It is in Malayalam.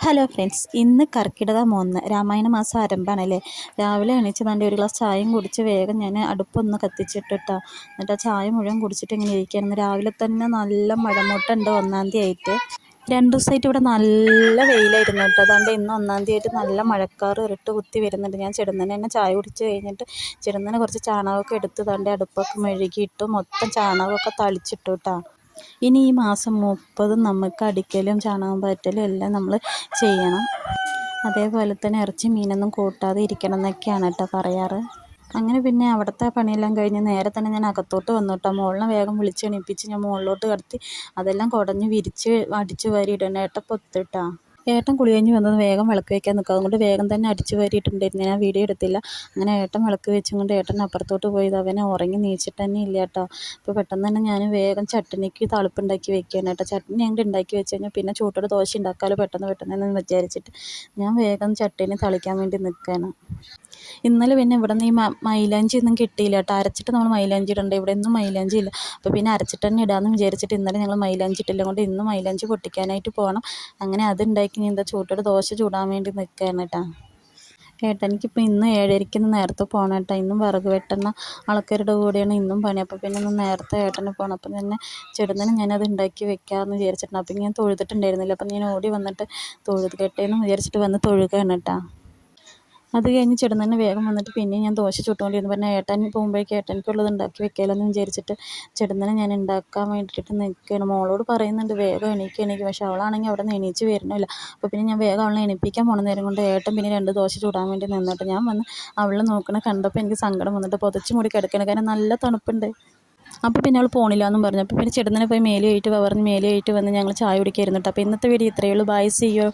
ഹലോ ഫ്രണ്ട്സ്, ഇന്ന് കർക്കിടകം 1 രാമായണ മാസം ആരംഭമാണല്ലേ. രാവിലെ എണീച്ച് വേണ്ടി ഒരു ഗ്ലാസ് ചായയും കുടിച്ച് വേഗം ഞാൻ അടുപ്പൊന്ന് കത്തിച്ചിട്ടിട്ടാ. എന്നിട്ട് ആ ചായ മുഴുവൻ കുടിച്ചിട്ട് ഇങ്ങനെ ഇരിക്കുകയായിരുന്നു. രാവിലെ തന്നെ നല്ല മഴമൂട്ടുണ്ട് 1-ാം തീയതി ആയിട്ട്. 2 ദിവസമായിട്ട് ഇവിടെ നല്ല വെയിലായിരുന്നു കേട്ടോ. അതുകൊണ്ട് ഇന്ന് 1-ാം തീയതി ആയിട്ട് നല്ല മഴക്കാറ് ഇരുട്ട് കുത്തി വരുന്നുണ്ട്. ഞാൻ ചെടുന്നനെ തന്നെ ചായ കുടിച്ച് കഴിഞ്ഞിട്ട് ചെടുന്നനെ കുറച്ച് ചാണകമൊക്കെ എടുത്ത് തൻ്റെ അടുപ്പൊക്കെ മെഴുകിയിട്ടു മൊത്തം ചാണകമൊക്കെ തളിച്ചിട്ടു കേട്ടോ. ഇനി ഈ മാസം 30 നമുക്ക് അടിക്കലും ചാണകം പാറ്റലും എല്ലാം നമ്മൾ ചെയ്യണം. അതേപോലെ തന്നെ ഇറച്ചി മീനൊന്നും കൂട്ടാതെ ഇരിക്കണം എന്നൊക്കെയാണ് കേട്ടോ പറയാറ്. അങ്ങനെ പിന്നെ അവിടുത്തെ പണിയെല്ലാം കഴിഞ്ഞ് നേരെ തന്നെ ഞാൻ അകത്തോട്ട് വന്നു കേട്ടോ. മോളിനെ വേഗം വിളിച്ചെണീപ്പിച്ച് ഞാൻ മുകളിലോട്ട് കടത്തി അതെല്ലാം കുടഞ്ഞ് വിരിച്ച് അടിച്ച് വാരി ഇടണം. ഏട്ടപ്പൊത്തിട്ടാ. ഏട്ടൻ കുളി കഴിഞ്ഞ് വന്നത് വേഗം വിളക്ക് വയ്ക്കാൻ നിൽക്കുക. അതുകൊണ്ട് വേഗം തന്നെ അടിച്ച് വാരിയിട്ടുണ്ടായിരുന്നു. ഞാൻ വീഡിയോ എടുത്തില്ല. അങ്ങനെ ഏട്ടൻ വിളക്ക് വെച്ചും കൊണ്ട് ഏട്ടൻ അപ്പുറത്തോട്ട് പോയത് അവനെ ഉറങ്ങി നീച്ചിട്ട് തന്നെ ഇല്ല കേട്ടോ. അപ്പോൾ പെട്ടെന്ന് തന്നെ ഞാൻ വേഗം ചട്നിക്ക് താളിപ്പുണ്ടാക്കി വെക്കുകയാണ് കേട്ടോ. ചട്നി അങ്ങോട്ട് ഉണ്ടാക്കി വെച്ച് കഴിഞ്ഞാൽ പിന്നെ ചൂട്ടോടെ ദോശ ഉണ്ടാക്കാമല്ലോ പെട്ടെന്ന് എന്ന് വിചാരിച്ചിട്ട് ഞാൻ വേഗം ചട്നി തളിക്കാൻ വേണ്ടി നിൽക്കുകയാണ്. ഇന്നലെ പിന്നെ ഇവിടെ നിന്ന് ഈ മൈലാഞ്ചി ഒന്നും കിട്ടിയില്ല കേട്ടോ. അരച്ചിട്ട് നമ്മൾ മൈലാഞ്ചി ഇടണ്ടേ, ഇവിടെ ഒന്നും മൈലാഞ്ചി ഇല്ല. അപ്പോൾ പിന്നെ അരച്ചിട്ട് തന്നെ ഇടാമെന്ന് വിചാരിച്ചിട്ട് ഇന്നലെ ഞങ്ങൾ മൈലാഞ്ചി ഇട്ടില്ല. കൊണ്ട് ഇന്ന് മൈലാഞ്ചി പൊട്ടിക്കാനായിട്ട് പോകണം. അങ്ങനെ അതുണ്ടാക്കി എന്താ ചൂട്ടോടെ ദോശ ചൂടാൻ വേണ്ടി നിൽക്കുകയാണ് കേട്ടോ. ഏട്ടനിക്കിപ്പോൾ ഇന്ന് 7:30 നേരത്തെ പോകണം കേട്ടോ. ഇന്നും വിറക് വെട്ടുന്ന ആൾക്കാരുടെ കൂടെയാണ് ഇന്നും പണി. അപ്പോൾ പിന്നെ ഒന്ന് നേരത്തെ ഏട്ടന് പോകണം. അപ്പം തന്നെ ചെടുന്നനെ ഞാനത് ഉണ്ടാക്കി വെക്കാമെന്ന് വിചാരിച്ചിട്ടുണ്ട്. അപ്പം ഞാൻ തൊഴുതിട്ടുണ്ടായിരുന്നില്ല. അപ്പം ഞാൻ ഓടി വന്നിട്ട് തൊഴുത് കെട്ടേന്ന് വിചാരിച്ചിട്ട് വന്ന് തൊഴുകയാണ് കേട്ടോ. അത് കഴിഞ്ഞ് ചെടുന്നനെ വേഗം വന്നിട്ട് പിന്നെ ഞാൻ ദോശ ചുട്ടുകൊണ്ടിരുന്നു. പറഞ്ഞാൽ ഏട്ടൻ പോകുമ്പോഴേക്കും ഏട്ടനിക്കുള്ളത് ഉണ്ടാക്കി വെക്കാമല്ലോ വിചാരിച്ചിട്ട് ചെടുന്നനെ ഞാൻ ഉണ്ടാക്കാൻ വേണ്ടിയിട്ട് നിൽക്കുകയാണ്. മോളോട് പറയുന്നുണ്ട് വേഗം എണീക്ക്. പക്ഷേ അവളാണെങ്കിൽ അവിടെ നിന്ന് എണീച്ച് വരുന്നില്ല. അപ്പോൾ പിന്നെ ഞാൻ വേഗം അവളെ എണീപ്പിക്കാൻ പോണ നേരം കൊണ്ട് ഏട്ടൻ പിന്നെ 2 ദോശ ചൂടാൻ വേണ്ടി നിന്നിട്ട് ഞാൻ വന്ന് അവളെ നോക്കണ കണ്ടപ്പോൾ എനിക്ക് സങ്കടം വന്നിട്ട് പുതച്ച് മൂടി കിടക്കണം. കാരണം നല്ല തണുപ്പുണ്ട്. അപ്പോൾ പിന്നെ അവൾ പോണില്ല എന്നും പറഞ്ഞു. അപ്പോൾ പിന്നെ ചെടുന്നനെ പോയി മേലെ ആയിട്ട് പറഞ്ഞ് മേലെ ആയിട്ട് വന്ന് ഞങ്ങൾ ചായ കുടിക്കായിരുന്നു കേട്ടോ. അപ്പോൾ ഇന്നത്തെ വീഡിയോ ഇത്രയേ ഉള്ളൂ. Bye, see U.